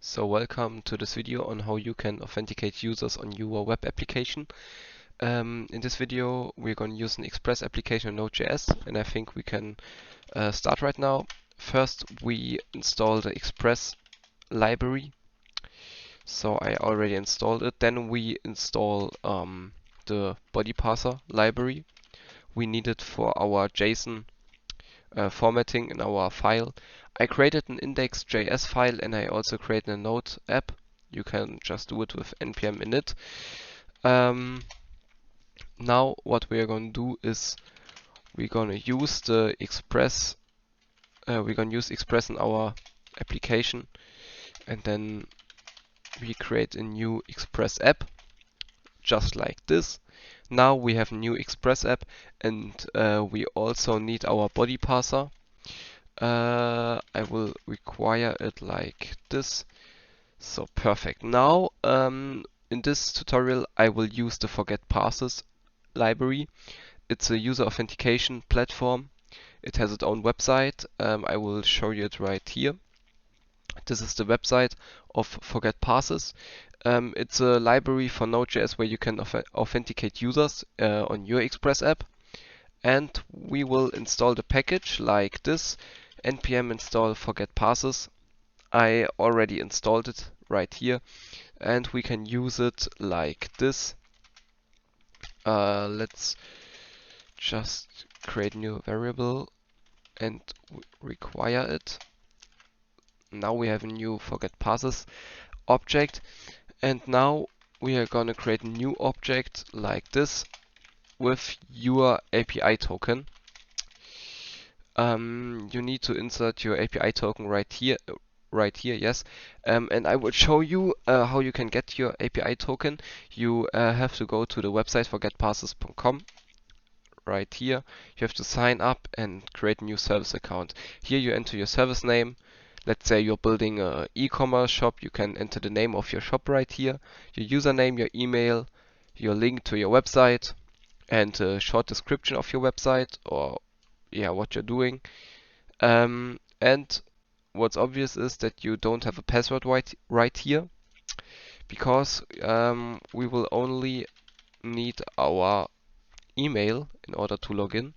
So welcome to this video on how you can authenticate users on your web application. In this video we're going to use an Express application on Node.js, and I think we can start right now. First we install the Express library. So I already installed it. Then we install the body parser library. We need it for our JSON formatting in our file. I created an index.js file and I also created a Node app. You can just do it with npm init. Now what we are going to do is we're going to use the Express. We're going to use Express in our application, and then we create a new Express app, just like this. Now we have a new Express app, and we also need our body parser. I will require it like this. So perfect. Now in this tutorial I will use the ForgetPasses library. It's a user authentication platform. It has its own website. I will show you it right here. This is the website of ForgetPasses. It's a library for Node.js where you can authenticate users on your Express app. And we will install the package like this: npm install ForgetPasses. I already installed it right here, and we can use it like this. Let's just create a new variable and require it. Now we have a new ForgetPasses object, and now we are gonna create a new object like this with your API token. You need to insert your API token right here, yes. And I will show you how you can get your API token. You have to go to the website forgetpasses.com. Right here, you have to sign up and create a new service account. Here you enter your service name. Let's say you're building an e-commerce shop. You can enter the name of your shop right here, your username, your email, your link to your website, and a short description of your website, or what you're doing. And what's obvious is that you don't have a password right here, because we will only need our email in order to log in.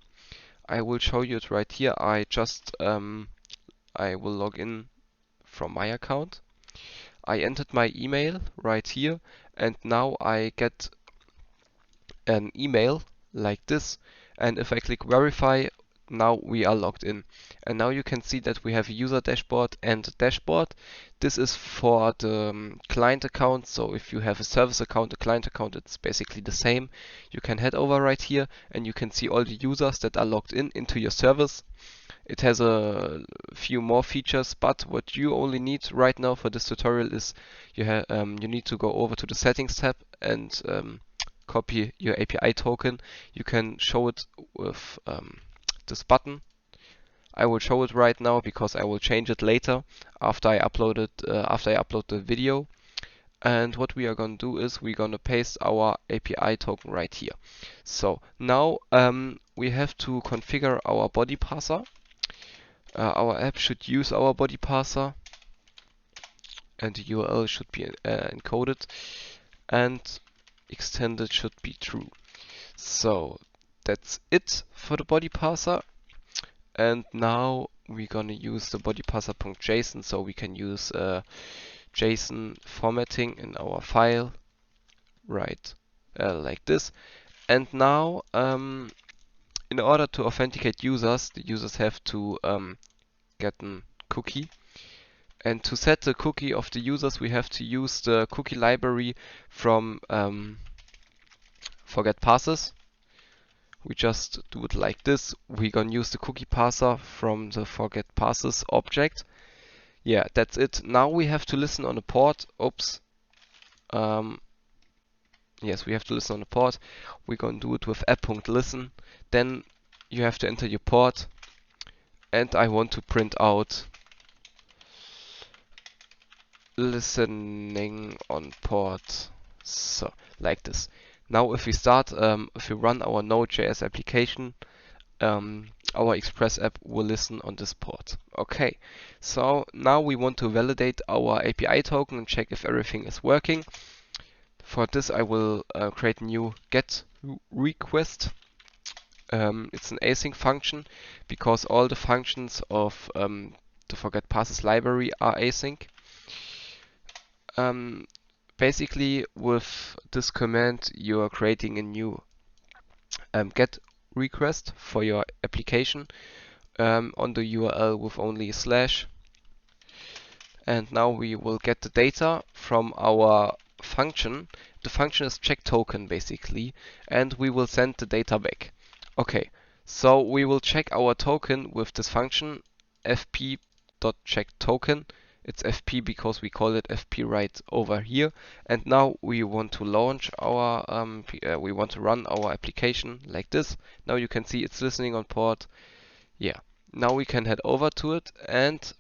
I will show you it right here. I will log in from my account. I entered my email right here, and now I get an email like this. And if I click verify, now we are logged in. And now you can see that we have a user dashboard and a dashboard. This is for the client account. So if you have a service account, a client account, it's basically the same. You can head over right here and you can see all the users that are logged in into your service. It has a few more features, but what you only need right now for this tutorial is you need to go over to the settings tab and copy your API token. You can show it with this button. I will show it right now because I will change it later after I upload the video. And what we are going to do is we're going to paste our API token right here. So now we have to configure our body parser. Our app should use our body parser, and the URL should be encoded, and extended should be true. So that's it for the body parser. And now we're gonna use the body parser.json, so we can use JSON formatting in our file, right, like this. And now in order to authenticate users, the users have to get a cookie. And to set the cookie of the users, we have to use the cookie library from ForgetPasses. We just do it like this. We're gonna use the cookie parser from the ForgetPasses object. Yeah, that's it. Now we have to listen on the port. Oops. Yes, we have to listen on the port. We're gonna do it with app.listen. Then you have to enter your port, and I want to print out listening on port, so like this. Now if we start, if we run our Node.js application, our Express app will listen on this port. Okay, so now we want to validate our API token and check if everything is working. For this, I will create a new get request. It's an async function because all the functions of the ForgetPasses library are async. Basically, with this command, you are creating a new get request for your application on the URL with only a slash. And now we will get the data from our function. The function is check token basically, and we will send the data back. Okay, so we will check our token with this function fp.checkToken. It's fp because we call it fp right over here. And now we want to launch our we want to run our application like this. Now you can see it's listening on port. Yeah. Now we can head over to it, and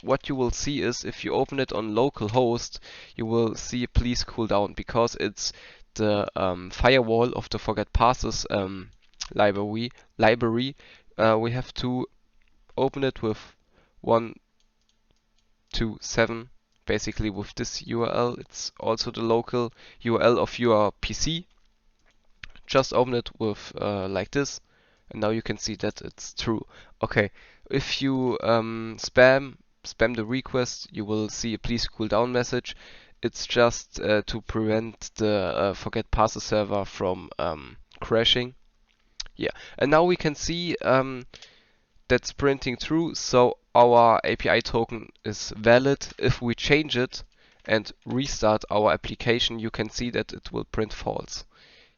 what you will see is if you open it on localhost, you will see please cool down because it's the firewall of the ForgetPasses library. We have to open it with 127, basically with this URL. It's also the local URL of your PC. Just open it with like this, and now you can see that it's true. Okay, if you spam the request, you will see a please cool down message. It's just to prevent the ForgetPasses server from crashing. Yeah, and now we can see that's printing true, so our API token is valid. If we change it and restart our application, you can see that it will print false.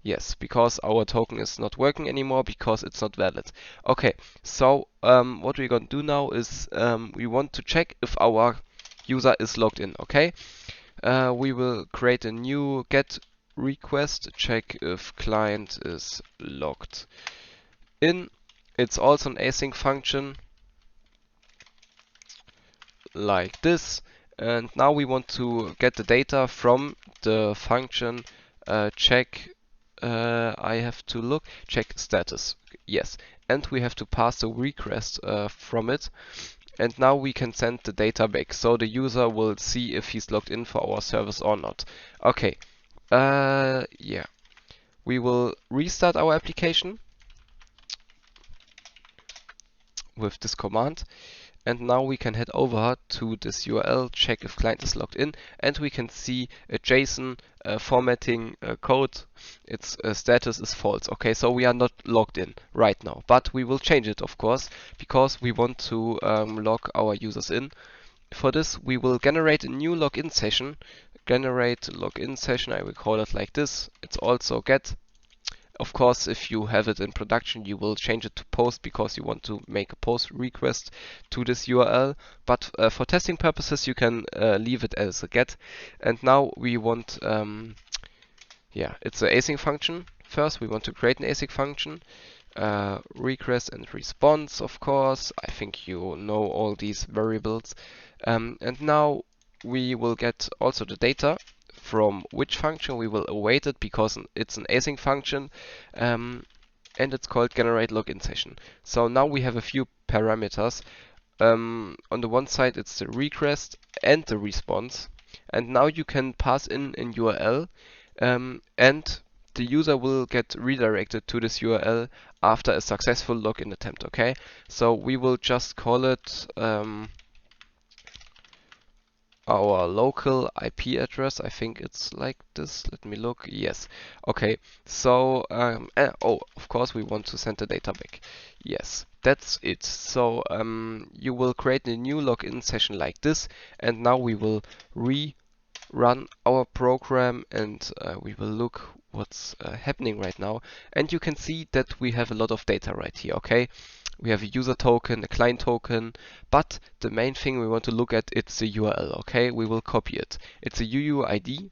Yes, because our token is not working anymore because it's not valid. Okay, so what we're going to do now is we want to check if our user is logged in. Okay, we will create a new get request, check if client is logged in. It's also an async function like this. And now we want to get the data from the function check. I have to look, check status. Yes, and we have to pass the request from it. And now we can send the data back, so the user will see if he's logged in for our service or not. Okay, yeah, we will restart our application with this command. And now we can head over to this URL, check if client is logged in, and we can see a JSON formatting code. Its status is false. Okay, so we are not logged in right now, but we will change it, of course, because we want to log our users in. For this, we will generate a new login session. Generate login session, I will call it like this. It's also get. Of course, if you have it in production, you will change it to post because you want to make a post request to this URL. But for testing purposes, you can leave it as a get. And now we want, yeah, it's an async function. First, we want to create an async function. Request and response, of course. I think you know all these variables. And now we will get also the data. From which function we will await it because it's an async function, and it's called generate login session. So now we have a few parameters. On the one side it's the request and the response, and now you can pass in an URL, and the user will get redirected to this URL after a successful login attempt. Okay, so we will just call it our local IP address. I think it's like this. Let me look. Yes. Okay. So, oh, of course, we want to send the data back. Yes, that's it. So, you will create a new login session like this, and now we will rerun our program, and we will look what's happening right now. And you can see that we have a lot of data right here. Okay. We have a user token, a client token, but the main thing we want to look at, it's the URL, okay? We will copy it. It's a UUID.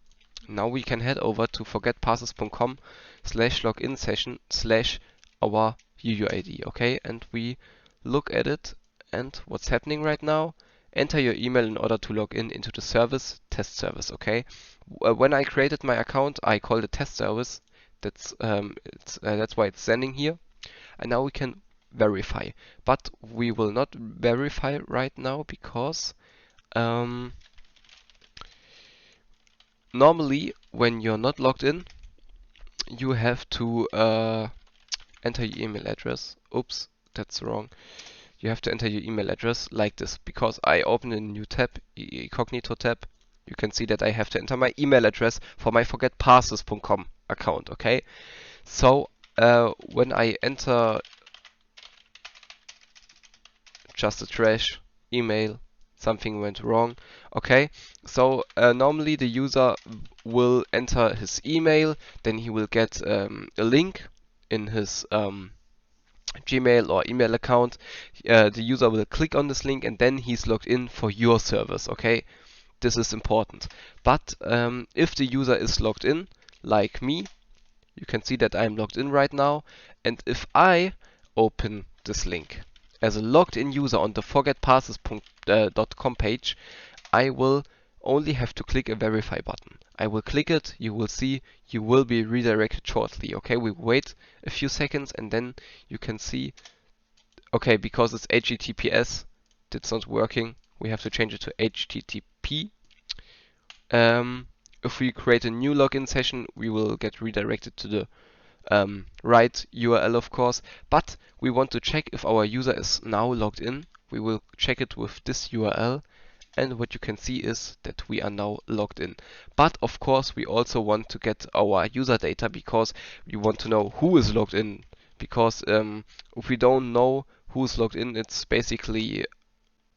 Now we can head over to forgetpasses.com/login session/our UUID, okay? And we look at it, and what's happening right now? Enter your email in order to log in into the service, test service, okay? When I created my account, I called it test service. That's why it's sending here. And now we can verify. But we will not verify right now because normally when you're not logged in, you have to enter your email address. Oops, that's wrong. You have to enter your email address like this, because I open a new tab, incognito tab. You can see that I have to enter my email address for my ForgetPasses.com account, okay? So when I enter just a trash email, something went wrong, okay? So normally the user will enter his email, then he will get a link in his Gmail or email account. The user will click on this link and then he's logged in for your service, okay? This is important. But if the user is logged in, like me, you can see that I'm logged in right now, and if I open this link as a logged in user on the ForgetPasses.com page, I will only have to click a verify button. I will click it, you will see you will be redirected shortly. Okay, we wait a few seconds and then you can see, okay, because it's HTTPS, it's not working. We have to change it to HTTP. If we create a new login session, we will get redirected to the right URL, of course, but we want to check if our user is now logged in. We will check it with this URL, and what you can see is that we are now logged in. But of course we also want to get our user data, because we want to know who is logged in, because if we don't know who's logged in, it's basically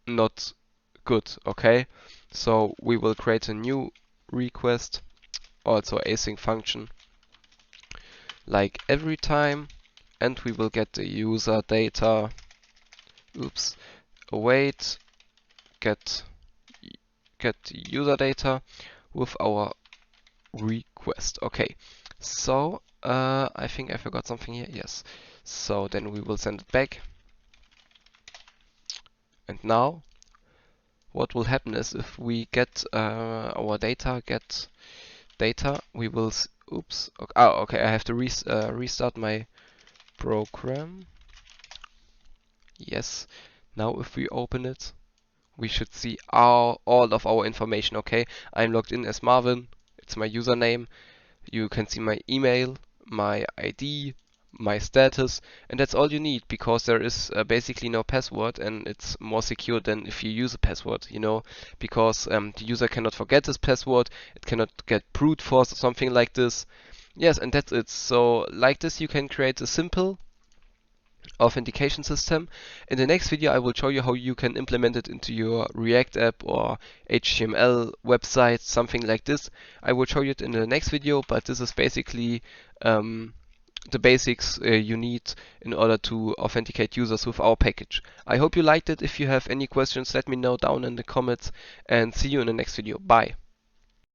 not good, okay? So we will create a new request, also async function, like every time, and we will get the user data. Oops, await get user data with our request. Okay, so I think I forgot something here. Yes, so then we will send it back, and now what will happen is if we get our get data, we will oops, okay, oh, okay, I have to restart my program. Yes, now if we open it, we should see all of our information. Okay, I'm logged in as Marvin, it's my username. You can see my email, my ID, my status, and that's all you need, because there is basically no password, and it's more secure than if you use a password, you know, because the user cannot forget his password, it cannot get brute force or something like this. Yes, and that's it. So like this you can create a simple authentication system. In the next video I will show you how you can implement it into your React app or HTML website, something like this. I will show you it in the next video, but this is basically the basics you need in order to authenticate users with our package. I hope you liked it. If you have any questions, let me know down in the comments, and see you in the next video. Bye.